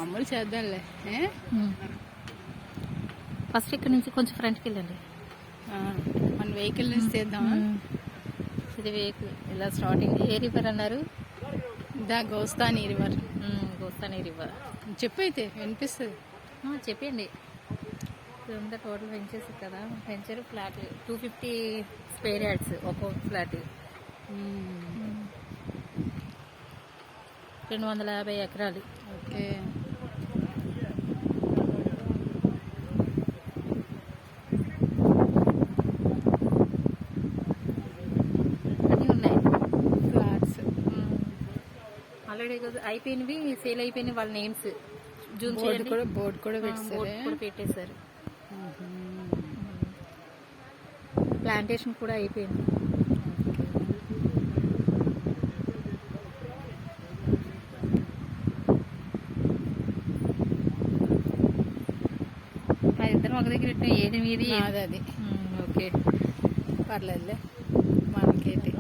మామూలు చేద్దాంలే. ఫస్ట్ ఇక్కడ నుంచి కొంచెం ఫ్రంట్కి వెళ్ళండి. మన వెహికల్ నుంచి చేద్దామా? ఇది వెహికల్ ఇలా స్టార్టింగ్. ఏ రివర్ అన్నారు? గోస్తాని రివర్. గోస్తాని రివర్. చెప్పైతే వినిపిస్తుంది. చెప్పండి. ఇదంతా టోటల్ వెంచర్స్ కదా. వెంచర్ ఫ్లాట్ 250 స్క్వేర్ యార్డ్స్ ఒక్కో ఫ్లాట్. 250 ఎకరాలు. ఓకే. అన్నీ ఉన్నాయి ఫ్లాట్స్. ఆల్రెడీ అయిపోయినవి, సేల్ అయిపోయినవి వాళ్ళ నేమ్స్ జూమ్ బోర్డు చేయండి. కూడా బోర్డు కూడా పెట్టేశారు. ప్లాంటేషన్ కూడా అయిపోయింది. ఇద్దరం ఒక దగ్గర ఏది మీది అది. ఓకే పర్లేదులే మనకేంటి.